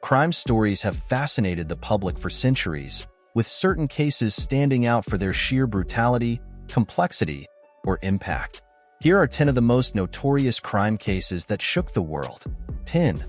Crime stories have fascinated the public for centuries, with certain cases standing out for their sheer brutality, complexity, or impact. Here are 10 of the most notorious crime cases that shook the world. 10.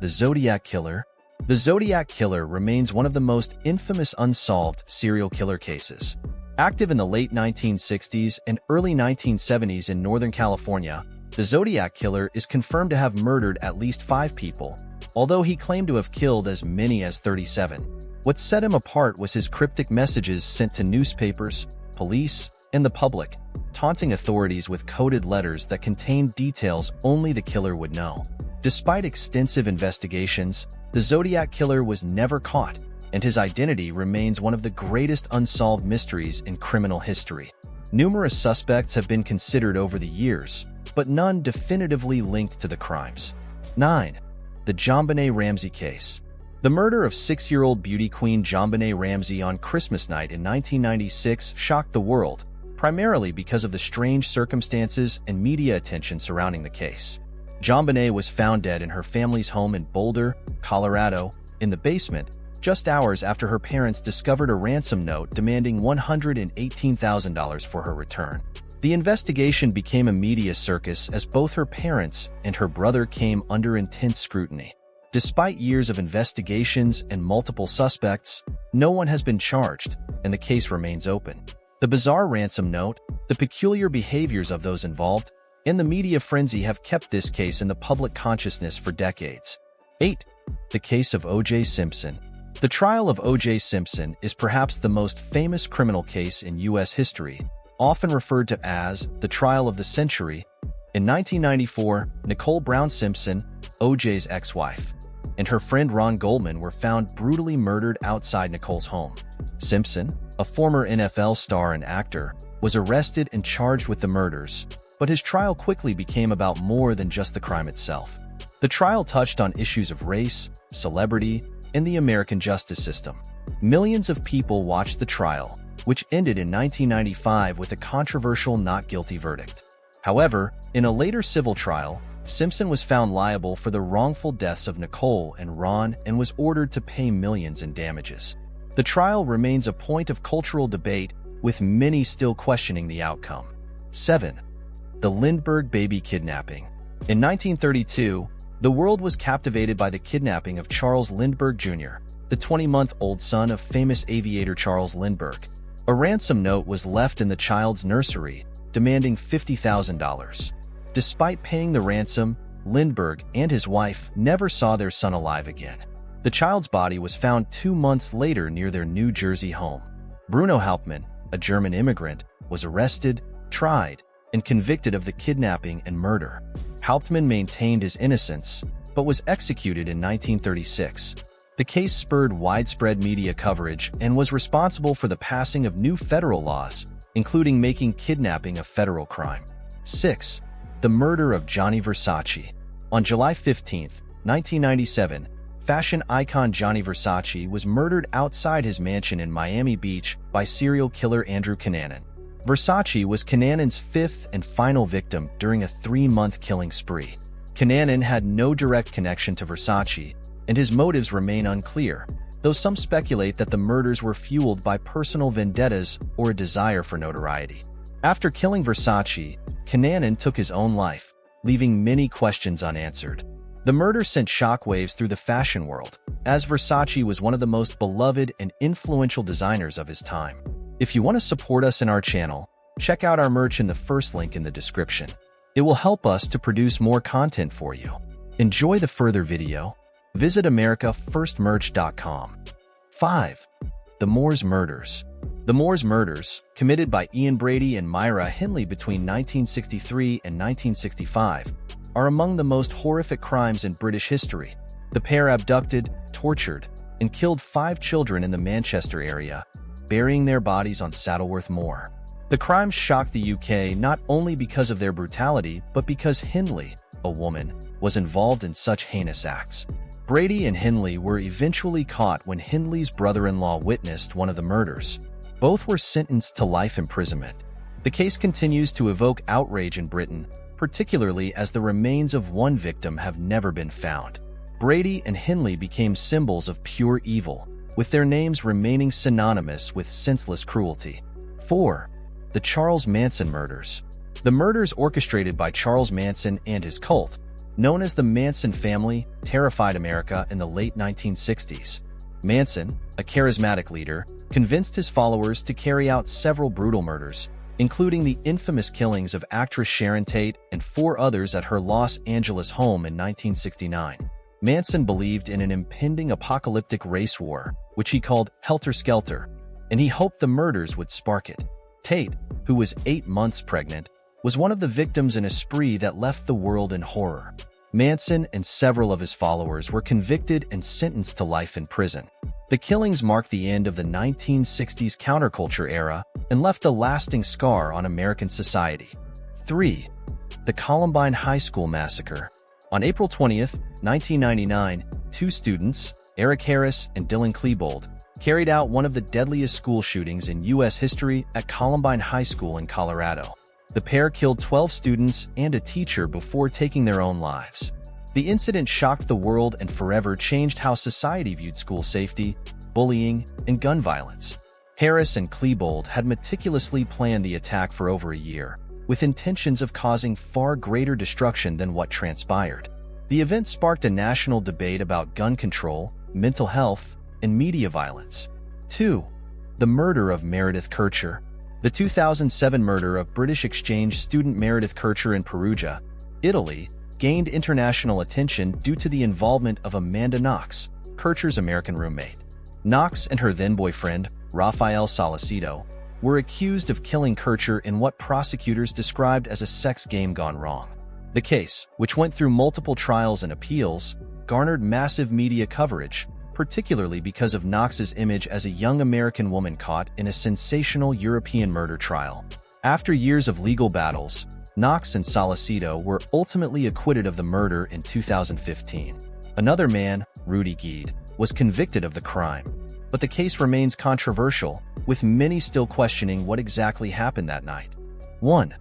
The Zodiac Killer. The Zodiac Killer remains one of the most infamous unsolved serial killer cases. Active in the late 1960s and early 1970s in Northern California, the Zodiac Killer is confirmed to have murdered at least 5 people, although he claimed to have killed as many as 37. What set him apart was his cryptic messages sent to newspapers, police, and the public, taunting authorities with coded letters that contained details only the killer would know. Despite extensive investigations, the Zodiac Killer was never caught, and his identity remains one of the greatest unsolved mysteries in criminal history. Numerous suspects have been considered over the years, but none definitively linked to the crimes. 9. The JonBenet Ramsey Case. The murder of 6-year-old beauty queen JonBenet Ramsey on Christmas night in 1996 shocked the world, primarily because of the strange circumstances and media attention surrounding the case. JonBenet was found dead in her family's home in Boulder, Colorado, in the basement, just hours after her parents discovered a ransom note demanding $118,000 for her return. The investigation became a media circus as both her parents and her brother came under intense scrutiny. Despite years of investigations and multiple suspects, no one has been charged, and the case remains open. The bizarre ransom note, the peculiar behaviors of those involved, and the media frenzy have kept this case in the public consciousness for decades. 8. The case of O.J. Simpson. The trial of O.J. Simpson is perhaps the most famous criminal case in U.S. history, often referred to as the trial of the century. In 1994, Nicole Brown Simpson, O.J.'s ex-wife, and her friend Ron Goldman were found brutally murdered outside Nicole's home. Simpson, a former NFL star and actor, was arrested and charged with the murders, but his trial quickly became about more than just the crime itself. The trial touched on issues of race, celebrity, and the American justice system. Millions of people watched the trial, which ended in 1995 with a controversial not guilty verdict. However, in a later civil trial, Simpson was found liable for the wrongful deaths of Nicole and Ron and was ordered to pay millions in damages. The trial remains a point of cultural debate, with many still questioning the outcome. 7. The Lindbergh baby kidnapping. In 1932, the world was captivated by the kidnapping of Charles Lindbergh Jr., the 20-month-old son of famous aviator Charles Lindbergh. A ransom note was left in the child's nursery, demanding $50,000. Despite paying the ransom, Lindbergh and his wife never saw their son alive again. The child's body was found 2 months later near their New Jersey home. Bruno Hauptmann, a German immigrant, was arrested, tried, and convicted of the kidnapping and murder. Hauptmann maintained his innocence, but was executed in 1936. The case spurred widespread media coverage and was responsible for the passing of new federal laws, including making kidnapping a federal crime. 6. The murder of Gianni Versace. On July 15, 1997, fashion icon Gianni Versace was murdered outside his mansion in Miami Beach by serial killer Andrew Cunanan. Versace was Cunanan's 5th and final victim during a 3-month killing spree. Cunanan had no direct connection to Versace, and his motives remain unclear, though some speculate that the murders were fueled by personal vendettas or a desire for notoriety. After killing Versace, Cunanan took his own life, leaving many questions unanswered. The murder sent shockwaves through the fashion world, as Versace was one of the most beloved and influential designers of his time. If you want to support us in our channel, check out our merch in the first link in the description. It will help us to produce more content for you. Enjoy the further video. Visit AmericaFirstMerch.com. 5. The Moors Murders. The Moors Murders, committed by Ian Brady and Myra Hindley between 1963 and 1965, are among the most horrific crimes in British history. The pair abducted, tortured, and killed 5 children in the Manchester area, burying their bodies on Saddleworth Moor. The crimes shocked the UK not only because of their brutality, but because Hindley, a woman, was involved in such heinous acts. Brady and Hindley were eventually caught when Hindley's brother-in-law witnessed one of the murders. Both were sentenced to life imprisonment. The case continues to evoke outrage in Britain, particularly as the remains of one victim have never been found. Brady and Hindley became symbols of pure evil, with their names remaining synonymous with senseless cruelty. 4. The Charles Manson murders. The murders orchestrated by Charles Manson and his cult, known as the Manson family, terrified America in the late 1960s. Manson, a charismatic leader, convinced his followers to carry out several brutal murders, including the infamous killings of actress Sharon Tate and 4 others at her Los Angeles home in 1969. Manson believed in an impending apocalyptic race war, which he called Helter Skelter, and he hoped the murders would spark it. Tate, who was 8 months pregnant, was one of the victims in a spree that left the world in horror. Manson and several of his followers were convicted and sentenced to life in prison. The killings marked the end of the 1960s counterculture era and left a lasting scar on American society. 3. The Columbine High School Massacre. On April 20th, 1999, 2 students, Eric Harris and Dylan Klebold, carried out one of the deadliest school shootings in U.S. history at Columbine High School in Colorado. The pair killed 12 students and a teacher before taking their own lives. The incident shocked the world and forever changed how society viewed school safety, bullying, and gun violence. Harris and Klebold had meticulously planned the attack for over a year, with intentions of causing far greater destruction than what transpired. The event sparked a national debate about gun control, mental health, and media violence. 2. The murder of Meredith Kercher. The 2007 murder of British exchange student Meredith Kercher in Perugia, Italy, gained international attention due to the involvement of Amanda Knox, Kercher's American roommate. Knox and her then-boyfriend, Rafael Salcedo, were accused of killing Kercher in what prosecutors described as a sex game gone wrong. The case, which went through multiple trials and appeals, garnered massive media coverage, particularly because of Knox's image as a young American woman caught in a sensational European murder trial. After years of legal battles, Knox and Salcedo were ultimately acquitted of the murder in 2015. Another man, Rudy Gede, was convicted of the crime, but the case remains controversial, with many still questioning what exactly happened that night. 1.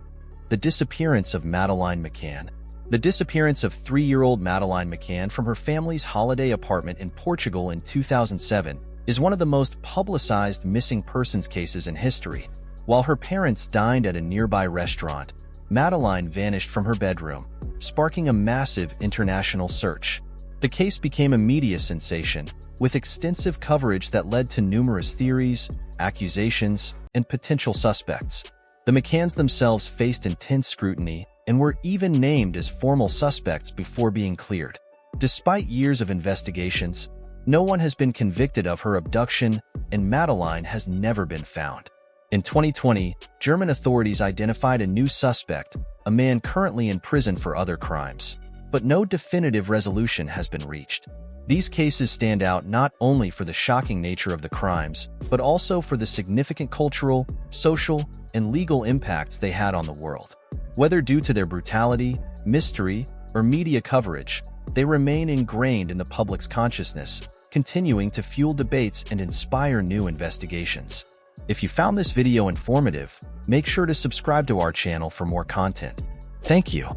The disappearance of Madeleine McCann. The disappearance of 3-year-old Madeleine McCann from her family's holiday apartment in Portugal in 2007 is one of the most publicized missing persons cases in history. While her parents dined at a nearby restaurant, Madeleine vanished from her bedroom, sparking a massive international search. The case became a media sensation, with extensive coverage that led to numerous theories, accusations, and potential suspects. The McCanns themselves faced intense scrutiny and were even named as formal suspects before being cleared. Despite years of investigations, no one has been convicted of her abduction, and Madeleine has never been found. In 2020, German authorities identified a new suspect, a man currently in prison for other crimes, but no definitive resolution has been reached. These cases stand out not only for the shocking nature of the crimes, but also for the significant cultural, social, and legal impacts they had on the world. Whether due to their brutality, mystery, or media coverage, they remain ingrained in the public's consciousness, continuing to fuel debates and inspire new investigations. If you found this video informative, make sure to subscribe to our channel for more content. Thank you.